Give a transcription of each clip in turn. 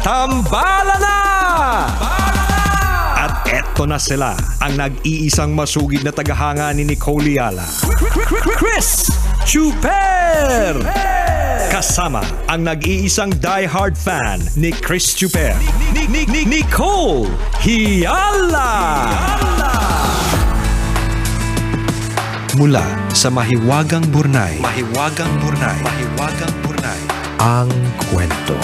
Tambala na! At eto na sila, ang nag-iisang masugid na tagahanga ni Nicole Yala, Chris Chuper! Kasama ang nag-iisang die-hard fan ni Chris Chuper, Nicole Yala! Mula sa Mahiwagang Burnay, ang kwento.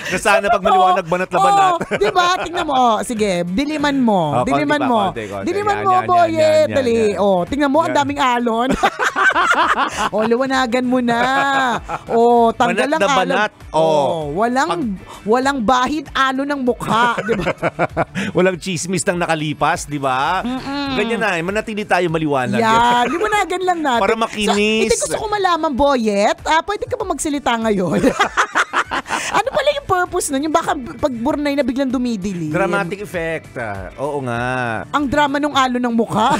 Na sana pag maliwanag banat na banat. Diba? Tingnan mo. Sige, diliman mo. Diliman mo. Diliman mo, boy. Dali. Tingnan mo, ang daming alon. Liwanagan mo na. Tanggal ang alon. Walang bahid alon ng mukha. Diba? Walang chismis nang nakalipas, diba? Ganyan na. Manatili tayo maliwanag. Yan. Liwanagan lang natin. Para makinis. Hindi gusto ko malaman, Boyet. Pwede ka ba magsalita ngayon? Ano pala yung purpose nun? Yung baka pag Burnay na biglang dumidili. Dramatic effect. Oo nga. Ang drama nung alon ng mukha.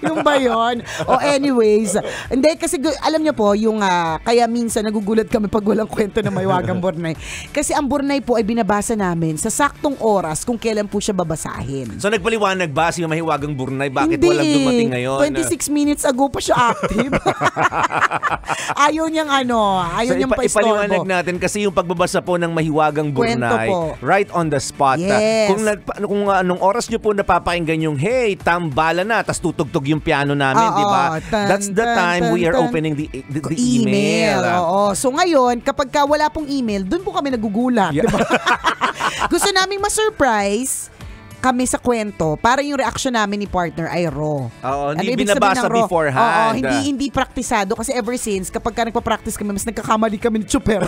Yung ba yun? Anyways, hindi kasi alam niyo po, yung kaya minsan nagugulat kami pag walang kwento na Mahiwagang Burnay. Kasi ang Burnay po ay binabasa namin sa saktong oras kung kailan po siya babasahin. So nagpaliwanag ba si Mahiwagang Burnay? Bakit walang dumating ngayon? 26 minutes ago pa siya active. Ayaw niyang ipaliwanag natin kasi yung pagbabasa po ng Mahiwagang Burnay, right on the spot. Yes. Kung anong oras niyo po napapakinggan yung, hey, tambala na, tas tutugtog yung piano namin, di ba? That's the time we are opening the email. So ngayon, kapag wala pong email, dun po kami nagugulat. Yeah. Diba? Gusto naming ma-surprise kami sa kwento para yung reaction namin ni partner ay raw. Hindi binabasa beforehand. Hindi praktisado kasi ever since kapag nagpa-practice kami, mas nagkakamali kami ni Chuper.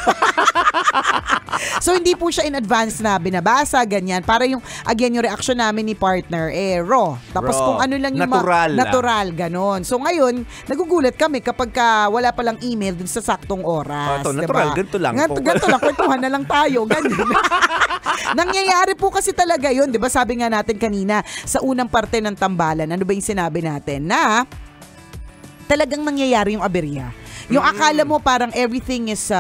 So hindi po siya in advance na binabasa, ganyan. Para yung, again, yung reaction namin ni partner, raw. Tapos kung ano lang yung natural, ganon. So ngayon, nagugulat kami kapag wala palang email dun sa saktong oras. Natural, diba? Ganito lang. Ganito lang, kwentuhan na lang tayo, ganyan. Nangyayari po kasi talaga yun, di ba? Sabi nga natin kanina, sa unang parte ng tambalan, ano ba yung sinabi natin? Na talagang nangyayari yung aberya. Yung akala mo parang everything is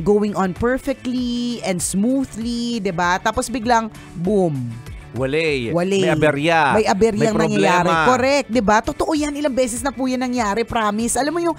going on perfectly and smoothly, 'di ba? Tapos biglang boom. Wale. May aberya. May aberyang may nangyayari. Correct, 'di ba? Totoo 'yan, ilang beses na po 'yan nangyari, promise. Alam mo yung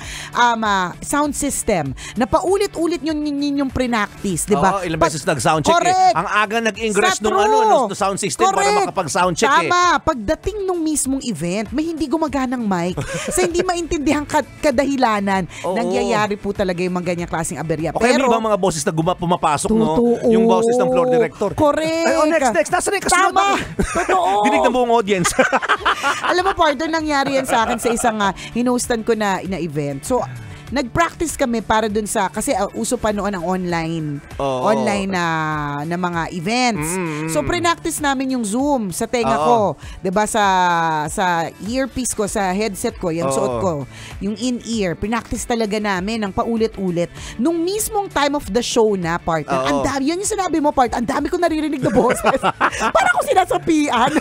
sound system na paulit-ulit yung pre-practice, 'di ba? Ilang beses nag-sound check. Correct. Ang aga nag-ingress nung sound system para makapag-sound check. Tama. Pagdating nung mismong event, may hindi gumaganang mic. Sa hindi maintindihan kadahilanan, nangyayari po talaga yung mga ganyang klaseng aberya. Okay, pero may ibang mga boses na pumapasok, no? totoo. Yung boses ng floor director. Correct. Next. Nasaan yung kasunod? Totoo. Dinig ng buong audience. Alam mo, partner, nangyari yan sa akin sa isang hinustan ko na event. So, nag-practice kami para dun sa, kasi uso pa noon ang online na mga events. So, pre-practice namin yung Zoom sa tenga ko. 'Di ba sa earpiece ko, sa headset ko, yung suot ko, yung in-ear. Pre-practice talaga namin ng paulit-ulit. Nung mismong time of the show na, partner, ang dami, yan yung sinabi mo, partner, ang dami ko naririnig na boses. Parang ko sinasapian.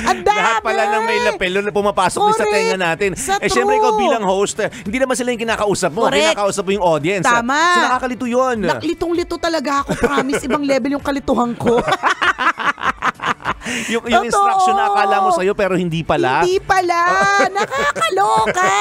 Ang dami. Lahat pala ng may lapel na pumapasok din sa tenga natin. Siyempre ikaw bilang host, hindi naman sila yung kinakausap mo. Correct. Kinakausap mo yung audience. Tama. So nakakalito yun. Litong-lito talaga ako, promise. Ibang level yung kalituhan ko. yung instruction na akala mo sa'yo pero hindi pala. Hindi pala. Nakakaloka.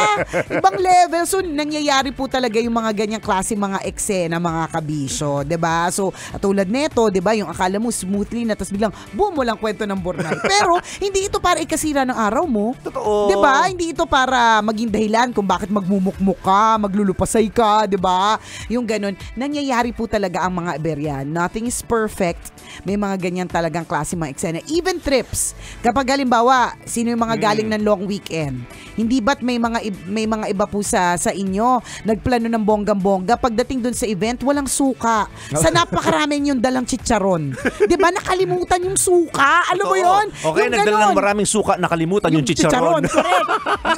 Ibang level. So, nangyayari po talaga yung mga ganyang klase mga eksena, mga kabisyo. 'Di ba? So, tulad neto, 'di ba? Yung akala mo smoothly na tapos biglang boom, walang kwento ng Bornay. Pero, hindi ito para ikasira ng araw mo. Totoo. 'Di ba? Hindi ito para maging dahilan kung bakit magmumukmuk ka, maglulupasay ka, 'di ba? Yung ganun. Nangyayari po talaga ang mga aberya. Nothing is perfect. May mga ganyan talagang klase mga eksena. Even trips. Kapag halimbawa, sino yung mga galing ng long weekend? Hindi ba't may mga iba po sa inyo nagplano ng bonggang-bongga, pagdating dun sa event walang suka. Sa napakaraming yung dalang chicharon. 'Di ba nakalimutan yung suka? Alam mo 'yon? Okay, nagdala ng maraming suka, nakalimutan yung chicharon. Correct.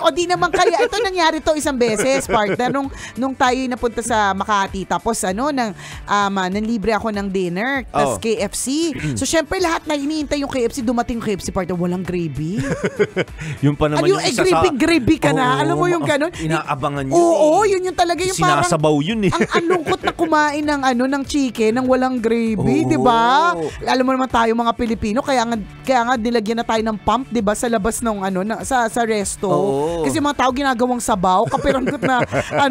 O di naman kaya ito nangyari to isang beses, partner, nung tayo napunta sa Makati, tapos nanlibre ako ng dinner, tas KFC. So syempre lahat na iniintay yung KFC, dumating yung KFC, partner, walang gravy. Yung pa naman yung isa sa gravy ka na. Alam mo yung ganun? Inaabangan yun. Oo, yun yung talaga yung parang sinasabaw yun eh. Ang lungkot na kumain ng chicken ng walang gravy, 'di ba? Alam mo naman tayo mga Pilipino, kaya nga nilagyan na tayo ng pump, 'di ba, sa labas ng sa resto. Kasi mga tao ginagawang sabaw, kapiranggot na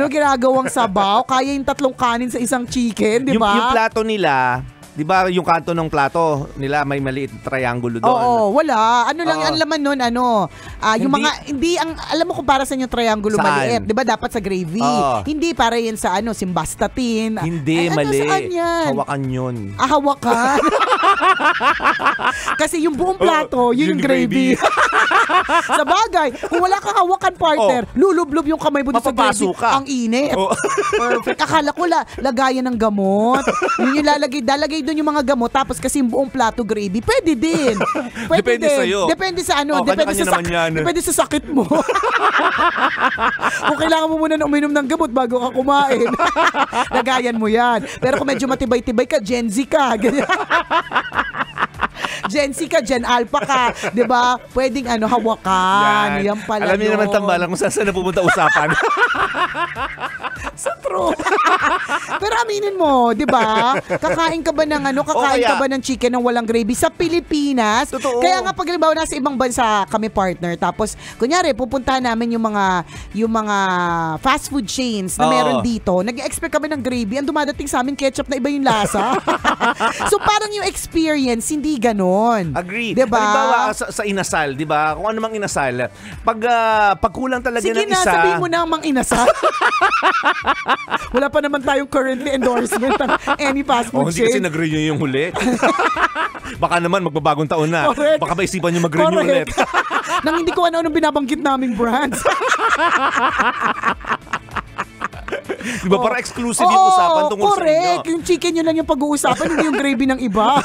ginagawang sabaw, kaya yung 3 kanin sa isang chicken, 'di ba? Yung plato nila, di ba yung kanto ng plato nila may maliit na triangulo doon? Oo, wala. Ano lang ang laman nun, yung mga, hindi, alam mo kung para sa yung triangulo maliit, di ba dapat sa gravy? Hindi, para yan sa simbastatin. Hindi, mali. Saan yan? Hawakan yun. Hawakan? Kasi yung buong plato, yun yung gravy. Sa bagay, kung wala kang hawakan, partner, lulublob yung kamay mo sa gravy. Ka. Ang init. Perfect. Akala ko lagayan ng gamot. Yun yung dalagay doon yung mga gamot, tapos kasi yung buong plato gravy, pwede din. Depende sa'yo. Depende sa depende sa sakit mo. Kung kailangan mo muna na uminom ng gamot bago ka kumain, lagayan mo yan. Pero kung medyo matibay-tibay ka, Gen Z ka. Gen Z ka, Gen Alpha ka, 'di ba? Pwedeng hawakan. Yan pala. Alam niyo naman tambalan kung saan napupunta usapan. So true. Pero aminin mo, 'di ba? Kakain ka ba ng chicken ng walang gravy sa Pilipinas? Totoo. Kaya nga pag halimbawa nasa ibang bansa kami, partner, tapos kunyari pupuntahan namin yung mga fast food chains na meron dito, nag-expect kami ng gravy, ang dumadating sa amin ketchup na iba yung lasa. So parang yung experience hindi ganon. Agree. Diba? Halimbawa sa inasal, 'di ba? Kung ano mang inasal, pag kulang talaga ng isa. Sige na, sabihin mo na mang inasal. Wala pa naman tayong currently endorsement ng any fast food chain. Hindi kasi nag-renew yung huli. Baka naman magbabagong taon na. Correct. Baka maisipan nyo mag-renew ulit. Nang hindi ko ano binabanggit naming brands. Diba para exclusive yung usapan tungkol sa inyo? Correct. Yung chicken yun lang yung pag-uusapan, hindi yung gravy ng iba.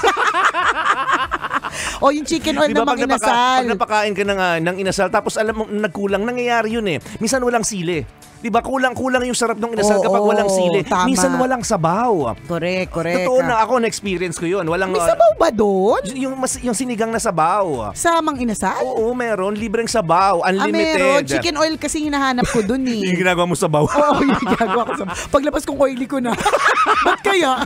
O yung chicken oil diba, namang inasal. Pag napakain ka ng inasal, tapos alam mo, nagkulang, nangyayari yun eh. Minsan walang sili. Diba, kulang yung sarap ng inasal kapag walang sili. Tama. Minsan walang sabaw. Correct. Totoo na ako, na-experience ko yun. Walang, May sabaw ba doon? yung sinigang na sabaw. Sa Mang Inasal? Oo, meron. Libreng sabaw. Unlimited. Meron. Chicken oil kasi hinahanap ko doon eh. Yung ginagawa mo sabaw. Oo, yung ginagawa ko sabaw. Paglabas kong oily ko na. Ba't kaya?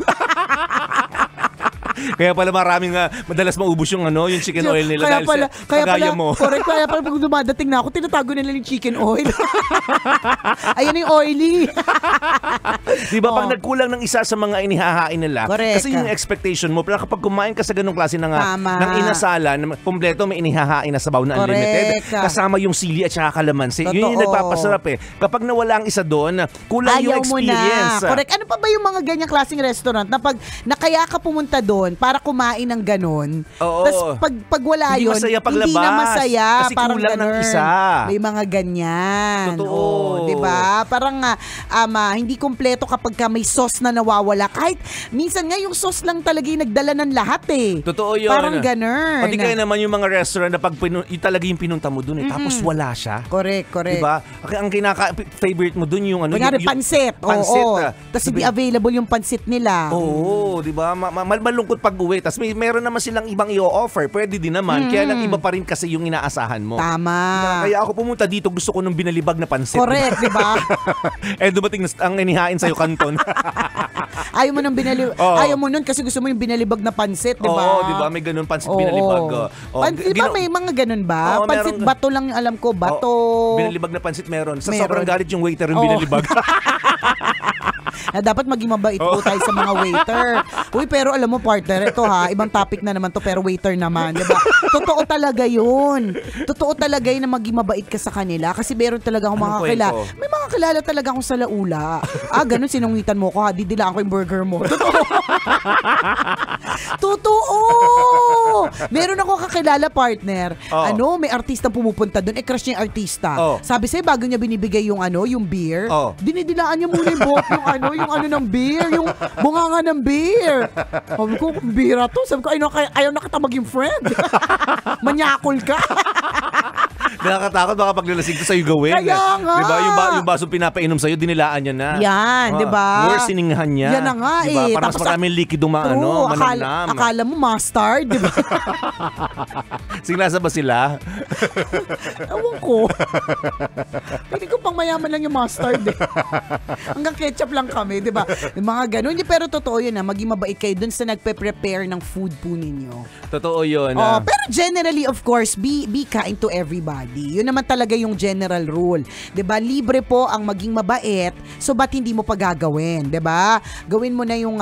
Kaya pala maraming madalas maubos yung chicken oil nila dahil sa kagaya mo. Correct. Kaya pala pag dumadating na ako, tinatago nila yung chicken oil. Ayan yung oily. Diba pag nagkulang ng isa sa mga inihahain nila, correct. kasi yung expectation mo, pero kapag kumain ka sa ganong klase ng inasalan, kompleto may inihahain na sabaw na unlimited, kasama yung sili at saka kalamansi. Yun yung nagpapasarap eh. Kapag nawala ang isa doon, kulang yung experience. Correct. Ano pa ba yung mga ganyang klaseng restaurant na pag kaya ka pumunta doon para kumain ng ganon, tapos pag wala hindi yun, masaya paglabas. Hindi na masaya. Kasi parang kulang ng isa. May mga ganyan. Totoo. Diba? Parang hindi kompleto kapag may sauce na nawawala. Kahit minsan nga yung sauce lang talaga yung nagdala ng lahat eh. Totoo yun. Parang ganon. O di kaya naman yung mga restaurant na talaga yung pinunta mo dun tapos wala siya. Correct. Diba? Ang favorite mo dun yung kunyari, pansit. Oo. Tapos hindi available yung pansit nila. Oo, diba? Malungkot pag-uwi. Tapos meron naman silang ibang i-offer. Pwede din naman. Kaya lang iba pa rin kasi yung inaasahan mo. Tama. Kaya ako pumunta dito, gusto ko nung binalibag na pansit. Correct, diba? Dumating ang inihain sa'yo kanton. Ayaw mo ayaw mo nun kasi gusto mo yung binalibag na pansit, diba? Oo, diba? May ganun pansit binalibag. Diba may mga ganun ba? Pansit bato lang alam ko, bato. Binalibag na pansit meron. Sa sobrang galit yung waiter yung binalibag. Na dapat maging mabait po tayo sa mga waiter. Uy, pero alam mo partner, ito ibang topic na naman to, pero waiter naman, di ba? Totoo talaga yun. Totoo talaga yun na maging mabait ka sa kanila kasi meron talaga akong mga kilala. May mga kilala talaga akong sa laula. Ganun, sinungitan mo ko didilaan ko yung burger mo. Totoo. Totoo. Meron ako kakilala partner. May artista pumupunta doon. Crush niya yung artista. Sabi sa'yo, bago niya binibigay yung beer, dinidilaan niya muna yung bote yung ng beer, yung bunganga ng beer. Sabi ko, bira to. Sabi ko, ayaw na kita maging friend. Manyakol ka. Nakakatakot baka paglalasing ko sa'yo gawin. Kaya nga. Diba? Yung baso pinapainom sa'yo, dinilaan niya na. Yan, diba? Worse, siningahan niya. Yan na nga diba? Parang mas maraming likido manamnam. Akala mo mustard, diba? Sinasa ba sila? Ewan ko. Hindi ko pang mayaman lang yung mustard eh. Hanggang ketchup lang kami, diba? Yung mga ganun. Pero totoo yun maging mabait kayo dun sa nagpe-prepare ng food po ninyo. Totoo yun. Pero generally, of course, be kind to everybody. Yun naman talaga yung general rule. 'Di ba? Libre po ang maging mabait. So ba't hindi mo pa gagawin, 'di ba? Gawin mo na yung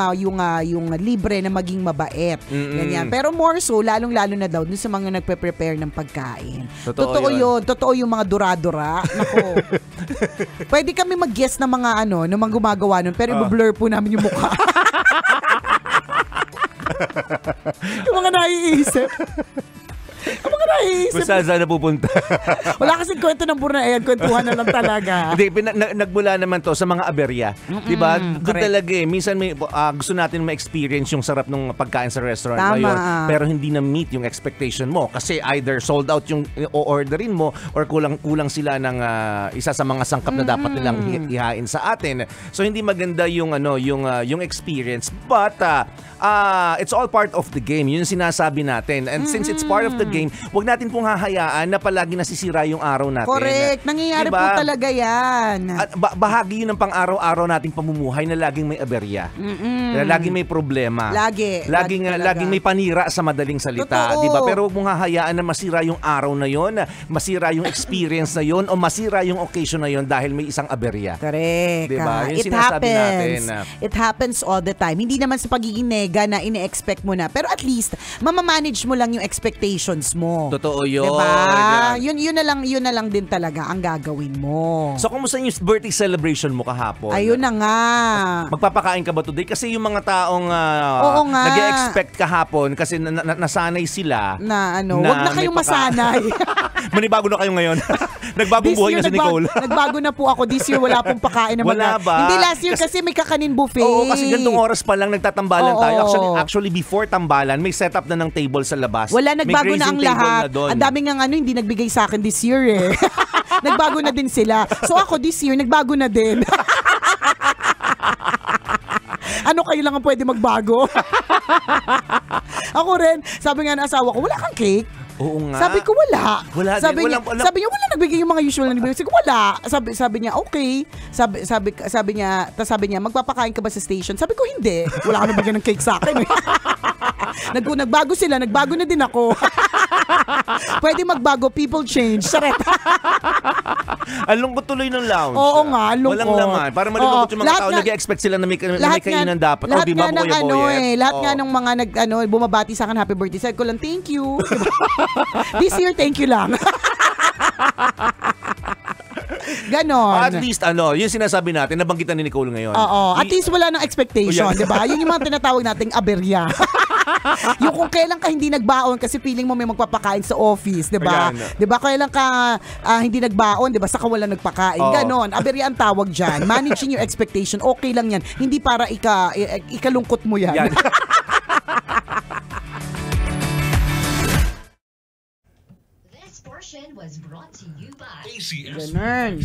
libre na maging mabait. Ganyan. Pero more so lalong-lalo na daw dun sa mga nagpe-prepare ng pagkain. Totoo yun. Totoo yung mga dura-dura. Nako. Pwede kami mag-guess ng mga ng mga gumagawa nun, pero i-blur po namin yung mukha. Yung mga naiisip. Kung saan na pupunta. Wala kasing kwento ng Bornaean, kwentuhan na lang talaga. Hindi, nagmula naman to sa mga aberya. Diba? Doon talaga minsan may, gusto natin ma-experience yung sarap ng pagkain sa restaurant ngayon, pero hindi na meet yung expectation mo. Kasi either sold out yung o-orderin mo or kulang sila ng isa sa mga sangkap na dapat nilang ihain sa atin. So hindi maganda yung yung experience. But it's all part of the game. Yun yung sinasabi natin. And since it's part of the game, wag natin pong hahayaan na palagi nasisira yung araw natin. Correct. Nangyayari po talaga yan. At bahagi yun ng pang-araw-araw nating pamumuhay na laging may aberya. Laging may problema. Laging may panira sa madaling salita. Diba? Pero wag mong hahayaan na masira yung araw na yon, masira yung experience na yon, o masira yung occasion na yon dahil may isang aberya. Correct. Diba? Yun sinasabi natin. It happens all the time. Hindi naman sa pagiging nega na ine-expect mo na. Pero at least, mamamanage mo lang yung expectations mo. Totoo yun. Diba? Yun na lang din talaga ang gagawin mo. So, kumusta yung birthday celebration mo kahapon? Ayun na nga. Magpapakain ka ba today? Kasi yung mga taong nag-expect kahapon kasi nasanay sila na wag na kayong masanay. Manibago na kayo ngayon. Nagbagong buhay na si Nicole. Nagbago na po ako. This year wala pong pakain na wala ba? Hindi, last year kasi may kakanin buffet. Oo, kasi gantong oras pa lang nagtatambalan tayo. Actually, before tambalan, may setup na ng table sa labas. Wala, nagbago na ang lahat. Ang daming hindi nagbigay sa akin this year eh. nagbago na din sila. So ako this year, nagbago na din. Ano kayo lang ang pwede magbago? Ako rin, sabi nga ng asawa ko, wala kang cake? Oo nga. Sabi ko wala. Sabi din. sabi niya wala nagbigay yung mga usual na nagbigay. Sabi ko wala. Sabi niya okay. Sabi niya magpapakain ka ba sa station? Sabi ko hindi. Wala ka nabigay ng cake sa akin. Nagbago sila, nagbago na din ako. Pwede magbago, people change. Saret. Ang lungkot tuloy ng lounge. Oo nga, lungkot. Walang laman. Para malulungkot yung mga tao, nag-expect sila na may kainan dapat. Lahat Di ba, nga ng Kuya Boyet? lahat nga ng mga bumabati sa akin happy birthday. Sabi ko lang, thank you. This year, thank you lang. Ganon. At least, yung sinasabi natin, nabanggitan ni Nicole ngayon. Oo. At least wala ng expectation, di ba? Yun yung mga tinatawag nating aberya. Yung kung kailan ka hindi nagbaon kasi feeling mo may magpapakain sa office, di ba? Di ba? Kailan ka hindi nagbaon, di ba? Saka wala nagpakain. Ganon. Aberya ang tawag dyan. Managing your expectation, okay lang yan. Hindi para ikalungkot mo yan. This portion was brought to you by ACS. Ganon.